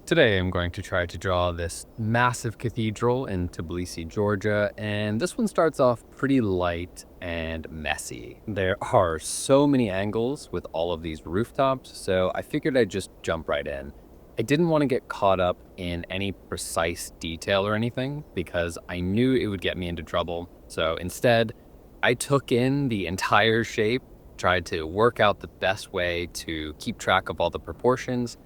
Today I'm going to try to draw this massive cathedral in Tbilisi, Georgia, and this one starts off pretty light and messy. There are so many angles with all of these rooftops, so I figured I'd just jump right in. I didn't want to get caught up in any precise detail or anything because I knew it would get me into trouble. So instead, I took in the entire shape, tried to work out the best way to keep track of all the proportions,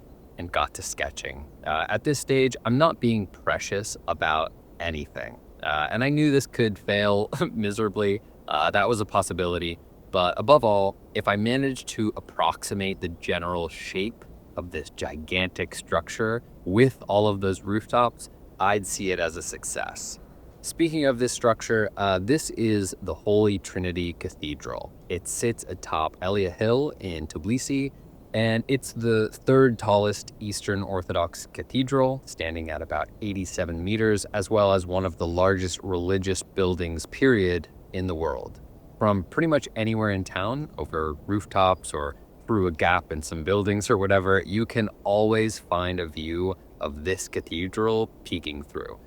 and got to sketching. At this stage, I'm not being precious about anything. And I knew this could fail miserably. That was a possibility. But above all, if I managed to approximate the general shape of this gigantic structure with all of those rooftops, I'd see it as a success. Speaking of this structure, this is the Holy Trinity Cathedral. It sits atop Elia Hill in Tbilisi, and it's the third tallest Eastern Orthodox cathedral, standing at about 87 meters, as well as one of the largest religious buildings, period, in the world. From pretty much anywhere in town, over rooftops or through a gap in some buildings or whatever, you can always find a view of this cathedral peeking through.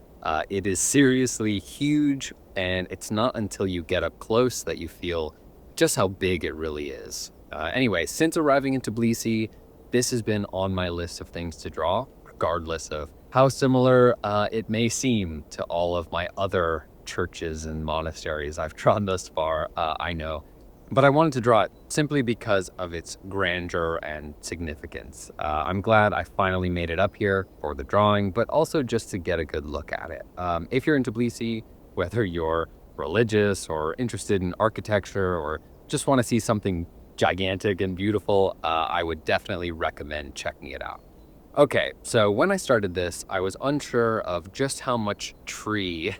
It is seriously huge, and it's not until you get up close that you feel just how big it really is. Anyway, since arriving in Tbilisi, this has been on my list of things to draw, regardless of how similar it may seem to all of my other churches and monasteries I've drawn thus far, I know. But I wanted to draw it simply because of its grandeur and significance. I'm glad I finally made it up here for the drawing, but also just to get a good look at it. If you're in Tbilisi, whether you're religious or interested in architecture or just want to see something gigantic and beautiful, I would definitely recommend checking it out. Okay, so when I started this, I was unsure of just how much tree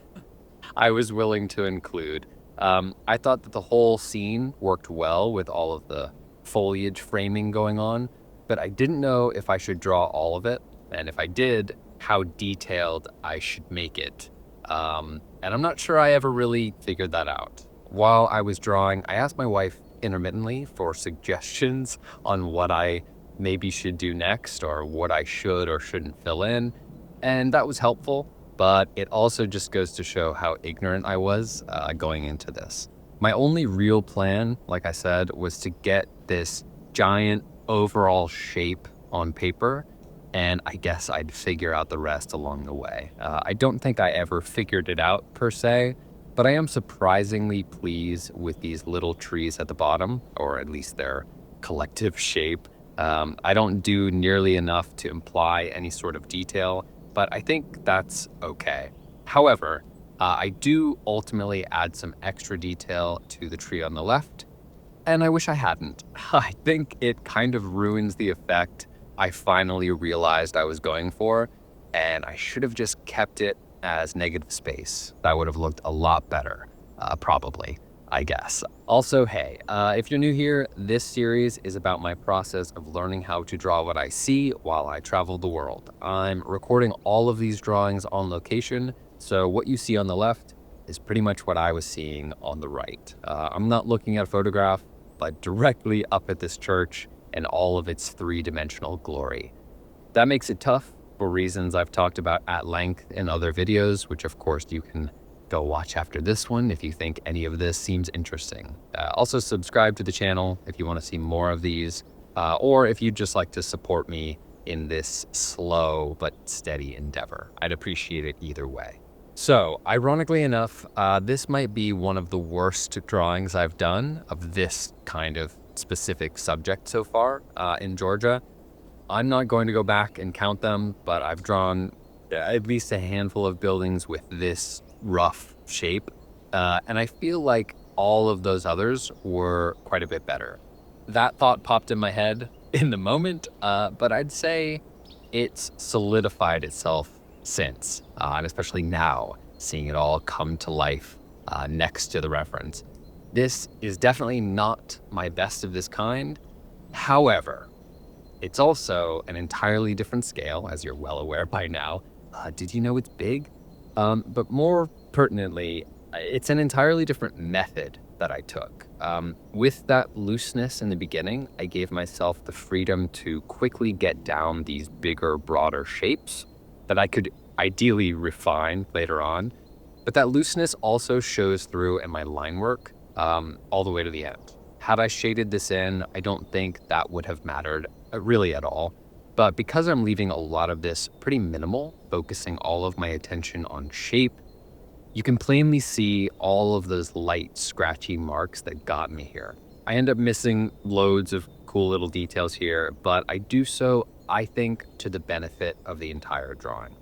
I was willing to include. I thought that the whole scene worked well with all of the foliage framing going on, but I didn't know if I should draw all of it, and if I did, how detailed I should make it. And I'm not sure I ever really figured that out. While I was drawing, I asked my wife intermittently for suggestions on what I maybe should do next or what I should or shouldn't fill in, and that was helpful, but it also just goes to show how ignorant I was going into this. My only real plan, like I said, was to get this giant overall shape on paper, and I guess I'd figure out the rest along the way. I don't think I ever figured it out per se, but I am surprisingly pleased with these little trees at the bottom, or at least their collective shape. I don't do nearly enough to imply any sort of detail, but I think that's okay. However, I do ultimately add some extra detail to the tree on the left, and I wish I hadn't. I think it kind of ruins the effect I finally realized I was going for, and I should have just kept it as negative space. That would have looked a lot better, probably, I guess. Also, hey, if you're new here, this series is about my process of learning how to draw what I see while I travel the world. I'm recording all of these drawings on location, so what you see on the left is pretty much what I was seeing on the right. I'm not looking at a photograph, but directly up at this church and all of its three-dimensional glory. That makes it tough, for reasons I've talked about at length in other videos, which of course you can go watch after this one if you think any of this seems interesting. Also subscribe to the channel if you want to see more of these, or if you'd just like to support me in this slow but steady endeavor. I'd appreciate it either way. So, ironically enough, this might be one of the worst drawings I've done of this kind of specific subject so far in Georgia. I'm not going to go back and count them, but I've drawn at least a handful of buildings with this rough shape, and I feel like all of those others were quite a bit better. That thought popped in my head in the moment, but I'd say it's solidified itself since, and especially now, seeing it all come to life next to the reference. This is definitely not my best of this kind. However, it's also an entirely different scale, as you're well aware by now. Did you know it's big? But more pertinently, it's an entirely different method that I took. With that looseness in the beginning, I gave myself the freedom to quickly get down these bigger, broader shapes that I could ideally refine later on. But that looseness also shows through in my line work all the way to the end. Had I shaded this in, I don't think that would have mattered really at all. But because I'm leaving a lot of this pretty minimal, focusing all of my attention on shape, you can plainly see all of those light, scratchy marks that got me here. I end up missing loads of cool little details here, but I do so, I think, to the benefit of the entire drawing.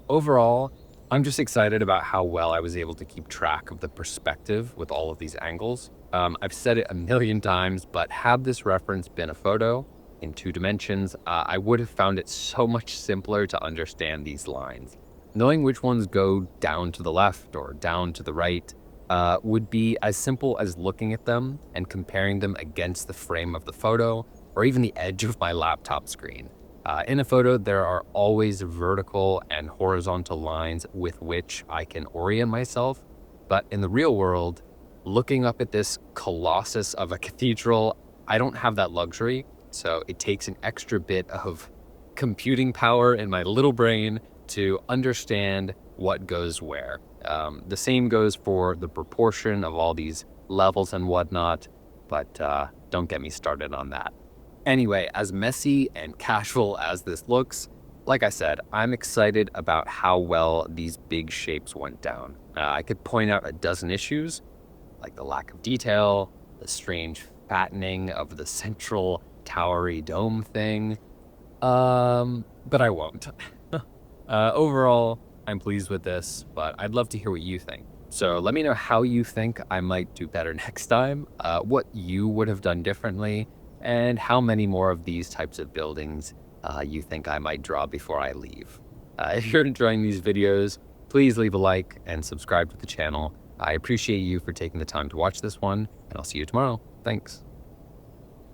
Overall, I'm just excited about how well I was able to keep track of the perspective with all of these angles. I've said it a million times, but had this reference been a photo in 2 dimensions, I would have found it so much simpler to understand these lines. Knowing which ones go down to the left or down to the right would be as simple as looking at them and comparing them against the frame of the photo or even the edge of my laptop screen. In a photo, there are always vertical and horizontal lines with which I can orient myself. But in the real world, looking up at this colossus of a cathedral, I don't have that luxury. So it takes an extra bit of computing power in my little brain to understand what goes where. The same goes for the proportion of all these levels and whatnot, but don't get me started on that. Anyway, as messy and casual as this looks, like I said, I'm excited about how well these big shapes went down. I could point out a dozen issues, like the lack of detail, the strange fattening of the central towery dome thing, but I won't. Overall, I'm pleased with this, but I'd love to hear what you think. So let me know how you think I might do better next time, what you would have done differently, and how many more of these types of buildings you think I might draw before I leave. If you're enjoying these videos, please leave a like and subscribe to the channel. I appreciate you for taking the time to watch this one, and I'll see you tomorrow. Thanks.